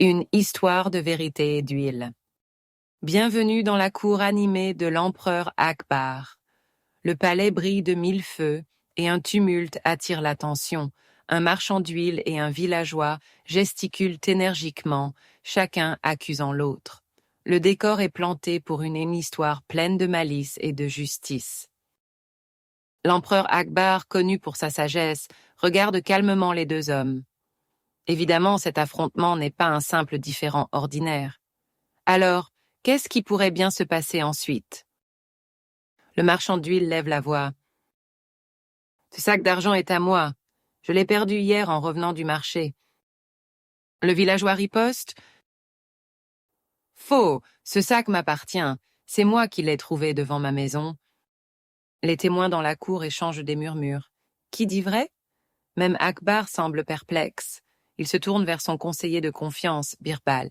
Une histoire de vérité et d'huile. Bienvenue dans la cour animée de l'empereur Akbar. Le palais brille de mille feux et un tumulte attire l'attention. Un marchand d'huile et un villageois gesticulent énergiquement, chacun accusant l'autre. Le décor est planté pour une histoire pleine de malice et de justice. L'empereur Akbar, connu pour sa sagesse, regarde calmement les deux hommes. Évidemment, cet affrontement n'est pas un simple différend ordinaire. Alors, qu'est-ce qui pourrait bien se passer ensuite? Le marchand d'huile lève la voix. Ce sac d'argent est à moi. Je l'ai perdu hier en revenant du marché. Le villageois riposte. Faux, ce sac m'appartient. C'est moi qui l'ai trouvé devant ma maison. Les témoins dans la cour échangent des murmures. Qui dit vrai? Même Akbar semble perplexe. Il se tourne vers son conseiller de confiance, Birbal.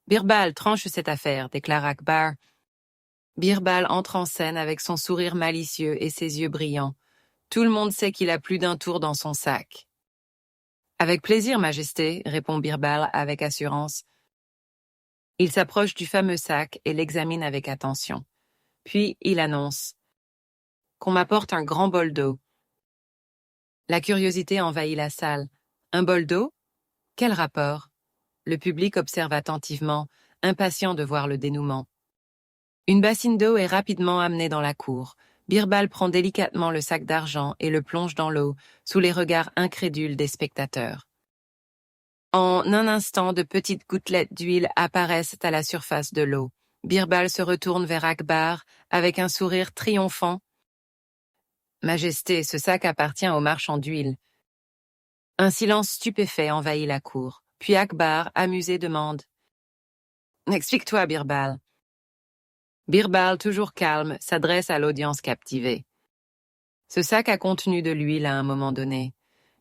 Birbal, tranche cette affaire, déclare Akbar. Birbal entre en scène avec son sourire malicieux et ses yeux brillants. Tout le monde sait qu'il a plus d'un tour dans son sac. Avec plaisir, Majesté, répond Birbal avec assurance. Il s'approche du fameux sac et l'examine avec attention. Puis il annonce qu'on m'apporte un grand bol d'eau. La curiosité envahit la salle. Un bol d'eau? Quel rapport? Le public observe attentivement, impatient de voir le dénouement. Une bassine d'eau est rapidement amenée dans la cour. Birbal prend délicatement le sac d'argent et le plonge dans l'eau, sous les regards incrédules des spectateurs. En un instant, de petites gouttelettes d'huile apparaissent à la surface de l'eau. Birbal se retourne vers Akbar avec un sourire triomphant. Majesté, ce sac appartient au marchand d'huile. Un silence stupéfait envahit la cour. Puis Akbar, amusé, demande. Explique-toi, Birbal. Birbal, toujours calme, s'adresse à l'audience captivée. Ce sac a contenu de l'huile à un moment donné.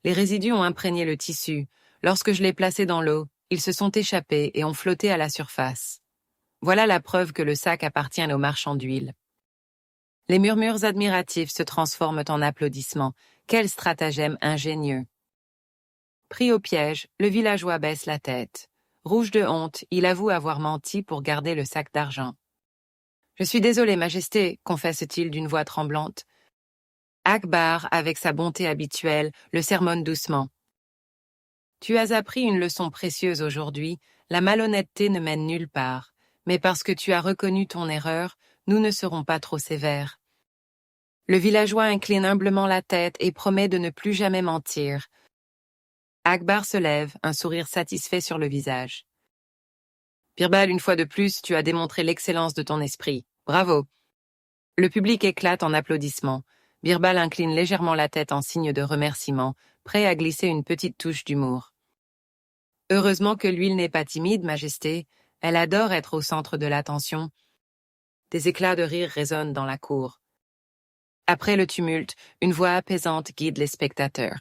Les résidus ont imprégné le tissu. Lorsque je l'ai placé dans l'eau, ils se sont échappés et ont flotté à la surface. Voilà la preuve que le sac appartient au marchand d'huile. Les murmures admiratifs se transforment en applaudissements. Quel stratagème ingénieux! Pris au piège, le villageois baisse la tête. Rouge de honte, il avoue avoir menti pour garder le sac d'argent. « Je suis désolé, Majesté, confesse-t-il d'une voix tremblante. Akbar, avec sa bonté habituelle, le sermonne doucement. « Tu as appris une leçon précieuse aujourd'hui, la malhonnêteté ne mène nulle part. Mais parce que tu as reconnu ton erreur, nous ne serons pas trop sévères. » Le villageois incline humblement la tête et promet de ne plus jamais mentir. Akbar se lève, un sourire satisfait sur le visage. Birbal, une fois de plus, tu as démontré l'excellence de ton esprit. Bravo. Le public éclate en applaudissements. Birbal incline légèrement la tête en signe de remerciement, prêt à glisser une petite touche d'humour. Heureusement que l'huile n'est pas timide, Majesté. Elle adore être au centre de l'attention. Des éclats de rire résonnent dans la cour. Après le tumulte, une voix apaisante guide les spectateurs.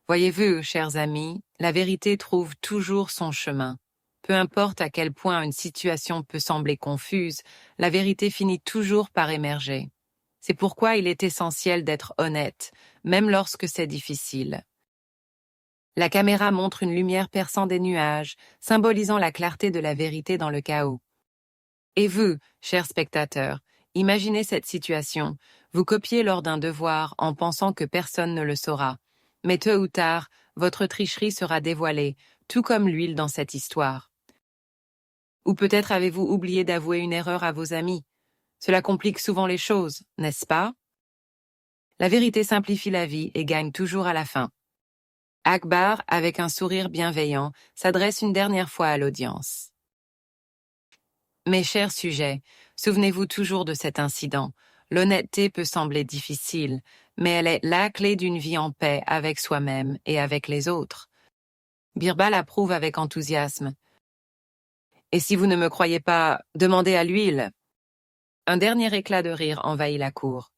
Voyez-vous, chers amis, la vérité trouve toujours son chemin. Peu importe à quel point une situation peut sembler confuse, la vérité finit toujours par émerger. C'est pourquoi il est essentiel d'être honnête, même lorsque c'est difficile. La caméra montre une lumière perçant des nuages, symbolisant la clarté de la vérité dans le chaos. Et vous, chers spectateurs, imaginez cette situation. Vous copiez lors d'un devoir en pensant que personne ne le saura. Mais tôt ou tard, votre tricherie sera dévoilée, tout comme l'huile dans cette histoire. Ou peut-être avez-vous oublié d'avouer une erreur à vos amis. Cela complique souvent les choses, n'est-ce pas? La vérité simplifie la vie et gagne toujours à la fin. Akbar, avec un sourire bienveillant, s'adresse une dernière fois à l'audience. Mes chers sujets, souvenez-vous toujours de cet incident. L'honnêteté peut sembler difficile, mais elle est la clé d'une vie en paix avec soi-même et avec les autres. Birbal approuve avec enthousiasme. Et si vous ne me croyez pas, demandez à l'huile. Un dernier éclat de rire envahit la cour.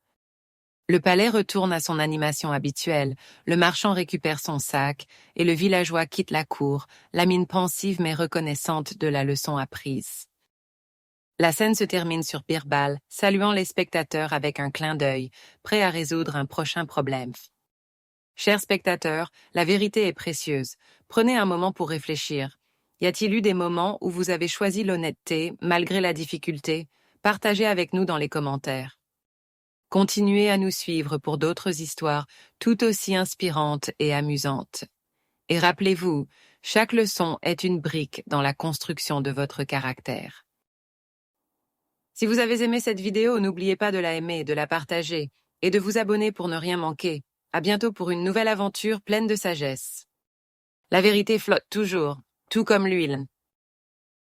Le palais retourne à son animation habituelle, le marchand récupère son sac et le villageois quitte la cour, la mine pensive mais reconnaissante de la leçon apprise. La scène se termine sur Birbal, saluant les spectateurs avec un clin d'œil, prêt à résoudre un prochain problème. Chers spectateurs, la vérité est précieuse. Prenez un moment pour réfléchir. Y a-t-il eu des moments où vous avez choisi l'honnêteté, malgré la difficulté? Partagez avec nous dans les commentaires. Continuez à nous suivre pour d'autres histoires tout aussi inspirantes et amusantes. Et rappelez-vous, chaque leçon est une brique dans la construction de votre caractère. Si vous avez aimé cette vidéo, n'oubliez pas de la aimer, de la partager et de vous abonner pour ne rien manquer. À bientôt pour une nouvelle aventure pleine de sagesse. La vérité flotte toujours, tout comme l'huile.